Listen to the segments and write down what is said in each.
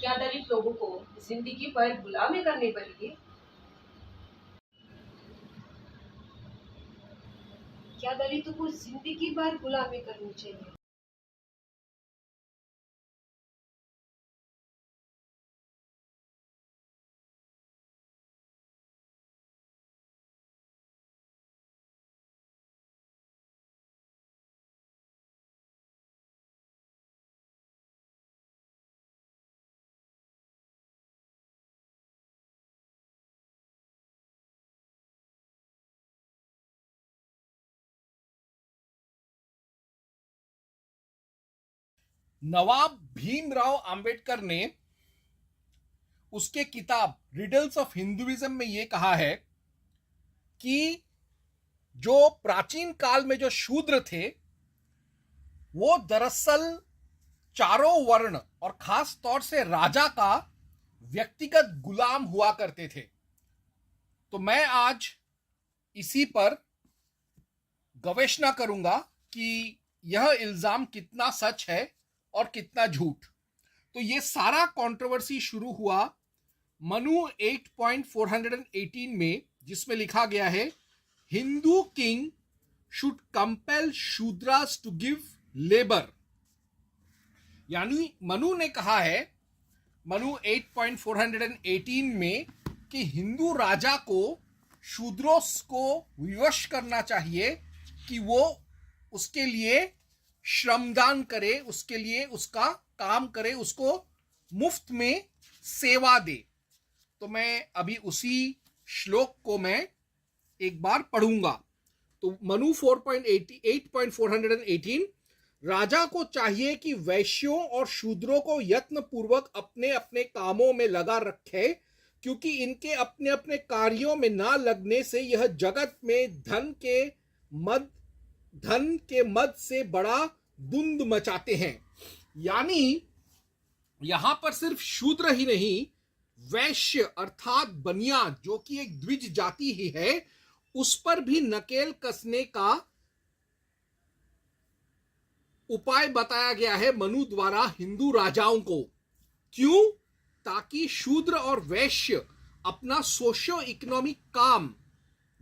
क्या दलित लोगों को जिंदगी भर गुलामी करनी पड़ेगी? क्या दलितों को जिंदगी भर गुलामी करनी चाहिए? नवाब भीमराव अंबेडकर ने उसके किताब रिडल्स ऑफ हिंदुइज्म में यह कहा है कि जो प्राचीन काल में जो शूद्र थे वो दरअसल चारों वर्ण और खास तौर से राजा का व्यक्तिगत गुलाम हुआ करते थे। तो मैं आज इसी पर गवेषणा करूंगा कि यह इल्जाम कितना सच है और कितना झूठ। तो ये सारा कंट्रोवर्सी शुरू हुआ मनु 8.418 में, जिसमें लिखा गया है Hindu king should compel Shudras to give labour. यानी मनु ने कहा है मनु 8.418 में कि हिंदू राजा को शूद्रों को विवश करना चाहिए कि वो उसके लिए श्रमदान करे, उसके लिए उसका काम करे, उसको मुफ्त में सेवा दे। तो मैं अभी उसी श्लोक को मैं एक बार पढ़ूंगा। तो मनु 8.418, राजा को चाहिए कि वैश्यों और शूद्रों को यत्न पूर्वक अपने अपने कामों में लगा रखे, क्योंकि इनके अपने अपने कार्यों में ना लगने से यह जगत में धन के मद से बड़ा धुंध मचाते हैं। यानी यहां पर सिर्फ शूद्र ही नहीं, वैश्य अर्थात बनिया जो कि एक द्विज जाति ही है, उस पर भी नकेल कसने का उपाय बताया गया है मनु द्वारा हिंदू राजाओं को। क्यों? ताकि शूद्र और वैश्य अपना सोशियो इकोनॉमिक काम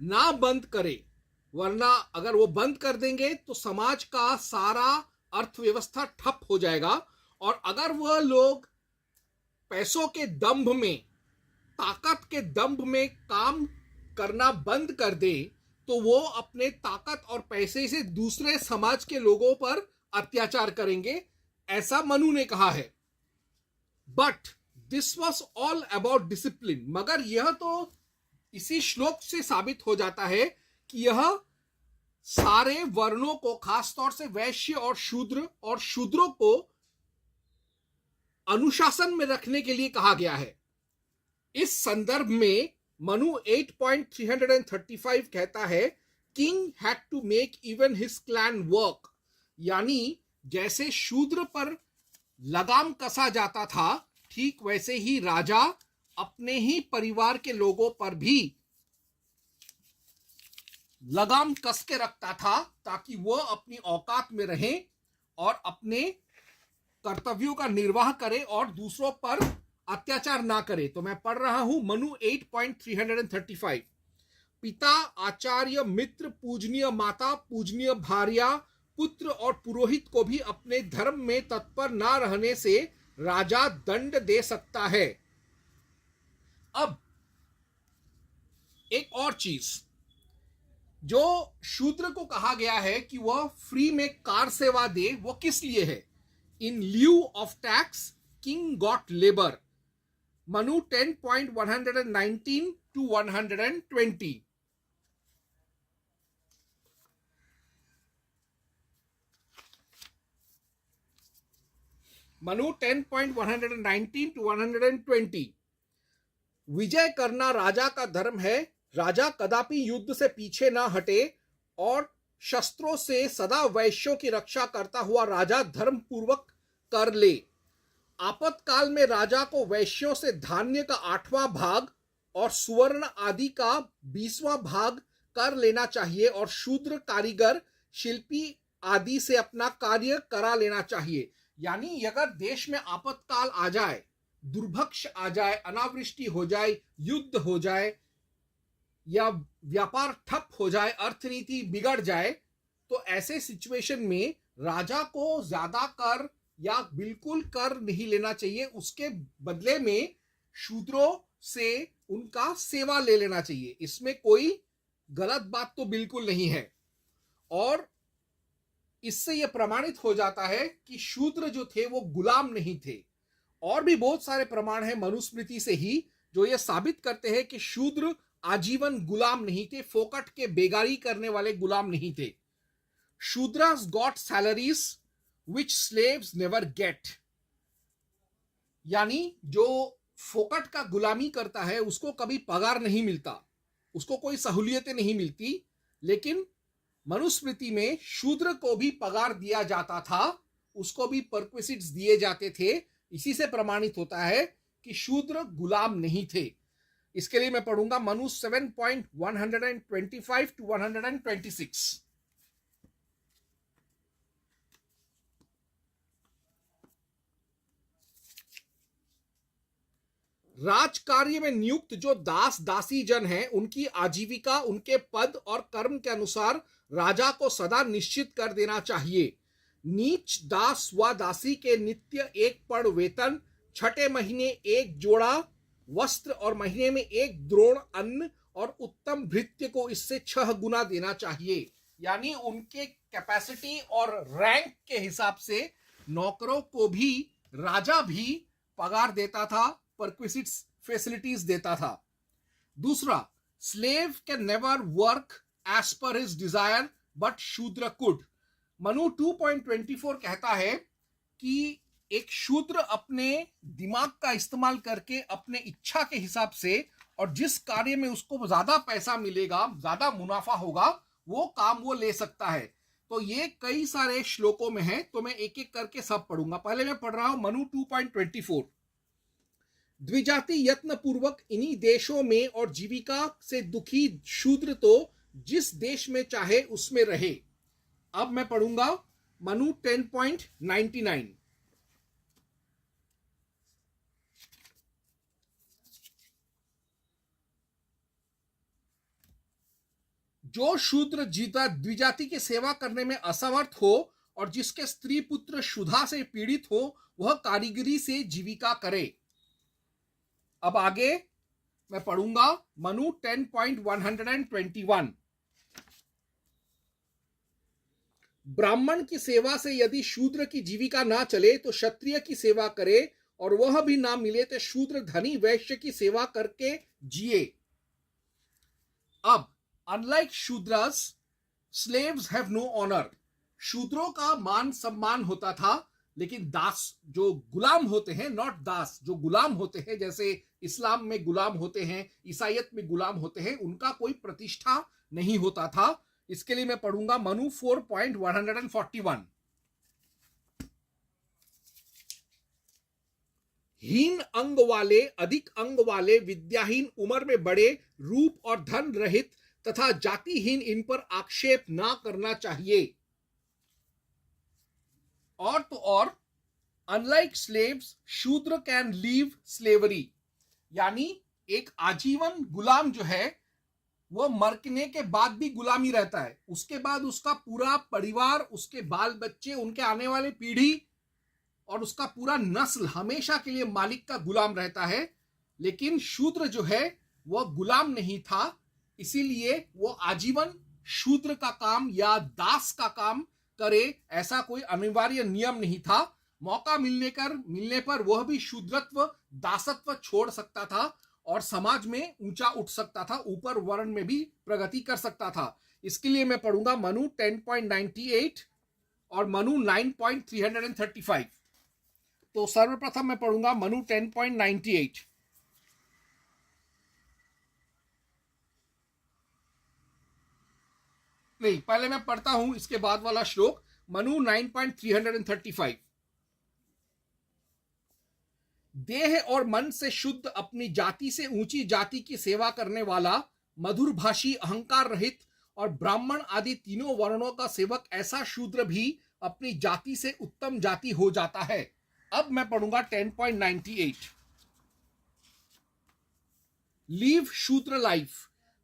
ना बंद करे, वरना अगर वो बंद कर देंगे तो समाज का सारा अर्थव्यवस्था ठप हो जाएगा। और अगर वह लोग पैसों के दंभ में, ताकत के दंभ में काम करना बंद कर दे तो वो अपने ताकत और पैसे से दूसरे समाज के लोगों पर अत्याचार करेंगे, ऐसा मनु ने कहा है। But this was all about discipline. मगर यह तो इसी श्लोक से साबित हो जाता है कि यह सारे वर्णों को, खासतौर से वैश्य और शूद्रों को अनुशासन में रखने के लिए कहा गया है। इस संदर्भ में मनु 8.335 कहता है king had to make even his clan work. यानी जैसे शूद्र पर लगाम कसा जाता था, ठीक वैसे ही राजा अपने ही परिवार के लोगों पर भी लगाम कस के रखता था, ताकि वह अपनी औकात में रहे और अपने कर्तव्यों का निर्वाह करे और दूसरों पर अत्याचार ना करे। तो मैं पढ़ रहा हूं मनु 8.335। पिता, आचार्य, मित्र, पूजनीय माता, पूजनीय भार्या, पुत्र और पुरोहित को भी अपने धर्म में तत्पर ना रहने से राजा दंड दे सकता है। अब एक और चीज, जो शूद्र को कहा गया है कि वह फ्री में कार सेवा दे, वो किस लिए है? In lieu of tax king got labour. Manu 10.119 to 120। Manu 10.119 to 120। विजय करना राजा का धर्म है। राजा कदापि युद्ध से पीछे ना हटे और शस्त्रों से सदा वैश्यों की रक्षा करता हुआ राजा धर्म पूर्वक कर ले। आपातकाल में राजा को वैश्यों से धान्य का 8वां भाग और सुवर्ण आदि का 20वां भाग कर लेना चाहिए और शूद्र कारीगर, शिल्पी आदि से अपना कार्य करा लेना चाहिए। यानी अगर देश में आपातकाल आ जाए दुर्भिक्ष आ जाए, अनावृष्टि हो जाए, युद्ध हो जाए या व्यापार ठप हो जाए, अर्थनीति बिगड़ जाए, तो ऐसे सिचुएशन में राजा को ज्यादा कर या बिल्कुल कर नहीं लेना चाहिए। उसके बदले में शूद्रों से उनका सेवा ले लेना चाहिए। इसमें कोई गलत बात तो बिल्कुल नहीं है। और इससे यह प्रमाणित हो जाता है कि शूद्र जो थे वो गुलाम नहीं थे। और भी बहुत सारे प्रमाण हैं मनुस्मृति से ही जो यह साबित करते हैं कि शूद्र आजीवन गुलाम नहीं थे, फोकट के बेगारी करने वाले गुलाम नहीं थे। शूद्रास गॉट सैलरीज विच स्लेव्स नेवर गेट, यानी जो फोकट का गुलामी करता है उसको कभी पगार नहीं मिलता, उसको कोई सहूलियतें नहीं मिलती। लेकिन मनुस्मृति में शूद्र को भी पगार दिया जाता था, उसको भी परक्विसिट्स दिए जाते थे। इसी से प्रमाणित होता है कि शूद्र गुलाम नहीं थे। इसके लिए मैं पढ़ूंगा मनु 7.125 to 126। राजकार्य में नियुक्त जो दास दासी जन हैं, उनकी आजीविका उनके पद और कर्म के अनुसार राजा को सदा निश्चित कर देना चाहिए। नीच दास व दासी के नित्य एक पड़ वेतन, छठे महीने एक जोड़ा वस्त्र और महीने में एक द्रोण अन्न और उत्तम भृत्य को इससे 6 गुना देना चाहिए। यानी उनके कैपेसिटी और रैंक के हिसाब से नौकरों को भी राजा भी पगार देता था, परक्विसिट्स फैसिलिटीज देता था। दूसरा, slave can never work as per his desire but Shudra could. Manu 2.24 कहता है कि एक शूद्र अपने दिमाग का इस्तेमाल करके अपने इच्छा के हिसाब से और जिस कार्य में उसको ज्यादा पैसा मिलेगा, ज्यादा मुनाफा होगा, वो काम वो ले सकता है। तो ये कई सारे श्लोकों में है, तो मैं एक एक करके सब पढ़ूंगा। पहले मैं पढ़ रहा हूं मनु 2.24। द्विजाति यत्न पूर्वक इन्हीं देशों में और जीविका से दुखी शूद्र तो जिस देश में चाहे उसमें रहे। अब मैं पढ़ूंगा मनु 10.99। जो शूद्र जीता द्विजाति की सेवा करने में असमर्थ हो और जिसके स्त्री पुत्र क्षुधा से पीड़ित हो, वह कारीगरी से जीविका करे। अब आगे मैं पढ़ूंगा मनु 10.121। ब्राह्मण की सेवा से यदि शूद्र की जीविका ना चले तो क्षत्रिय की सेवा करे, और वह भी ना मिले तो शूद्र धनी वैश्य की सेवा करके जिए। अब unlike Shudras, slaves have no honour. शूद्रों का मान सम्मान होता था, लेकिन दास जो गुलाम होते हैं, नॉट दास, जो गुलाम होते हैं, जैसे इस्लाम में गुलाम होते हैं, ईसाइयत में गुलाम होते हैं, उनका कोई प्रतिष्ठा नहीं होता था। इसके लिए मैं पढ़ूंगा मनु 4.141। हीन अंग वाले, अधिक अंग वाले, विद्याहीन, उम्र में बड़े, रूप और धन रहित तथा जातिहीन इन पर आक्षेप ना करना चाहिए। और तो और अनलाइक स्लेव्स, शूद्र कैन लीव स्लेवरी, यानी एक आजीवन गुलाम जो है वो मरने के बाद भी गुलामी रहता है। उसके बाद उसका पूरा परिवार, उसके बाल बच्चे, उनके आने वाले पीढ़ी और उसका पूरा नस्ल हमेशा के लिए मालिक का गुलाम रहता है। लेकिन शूद्र जो है वह गुलाम नहीं था, इसीलिए वो आजीवन शूद्र का काम या दास का काम करे, ऐसा कोई अनिवार्य नियम नहीं था। मौका मिलने पर वह भी शूद्रत्व, दासत्व छोड़ सकता था और समाज में ऊंचा उठ सकता था, ऊपर वर्ण में भी प्रगति कर सकता था। इसके लिए मैं पढ़ूंगा मनु 10.98 और मनु 9.335। तो सर्वप्रथम मैं पढ़ूंगा मनु 10.98। नहीं, पहले मैं पढ़ता हूं इसके बाद वाला श्लोक, मनु 9.335। देह और मन से शुद्ध, अपनी जाति से ऊंची जाति की सेवा करने वाला, मधुर भाषी, अहंकार रहित और ब्राह्मण आदि तीनों वर्णों का सेवक, ऐसा शूद्र भी अपनी जाति से उत्तम जाति हो जाता है। अब मैं पढ़ूंगा 10.98। लीव शूद्र लाइफ।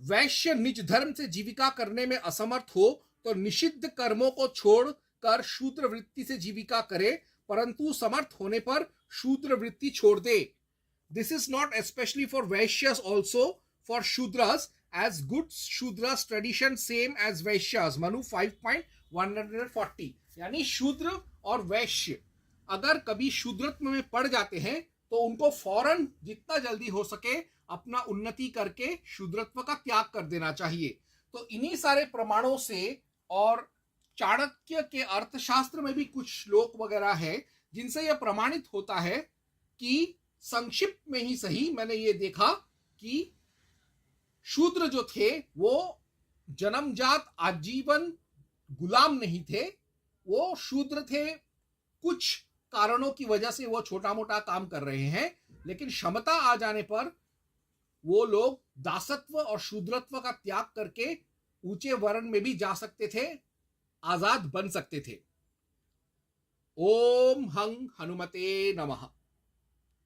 वैश्य निज धर्म से जीविका करने में असमर्थ हो तो निषिद्ध कर्मों को छोड़कर शूद्र वृत्ति से जीविका करे, परंतु समर्थ होने पर शूद्र वृत्ति छोड़ दे। This is not especially for Vaishyas, also for Shudras, as good Shudras tradition same as Vaishyas. Manu 5.140। यानी शूद्र और वैश्य अगर कभी शूद्रत्व में पड़ जाते हैं तो उनको फौरन जितना जल्दी हो सके अपना उन्नति करके शूद्रत्व का त्याग कर देना चाहिए। तो इन्हीं सारे प्रमाणों से, और चाणक्य के अर्थशास्त्र में भी कुछ श्लोक वगैरह है जिनसे यह प्रमाणित होता है कि संक्षिप्त में ही सही मैंने ये देखा कि शूद्र जो थे वो जन्मजात आजीवन गुलाम नहीं थे, वो शूद्र थे, कुछ कारणों की वजह से वो छोटा मोटा काम कर रहे हैं, लेकिन क्षमता आ जाने पर वो लोग दासत्व और शूद्रत्व का त्याग करके ऊंचे वर्ण में भी जा सकते थे, आजाद बन सकते थे। ओम हं हनुमते नमः।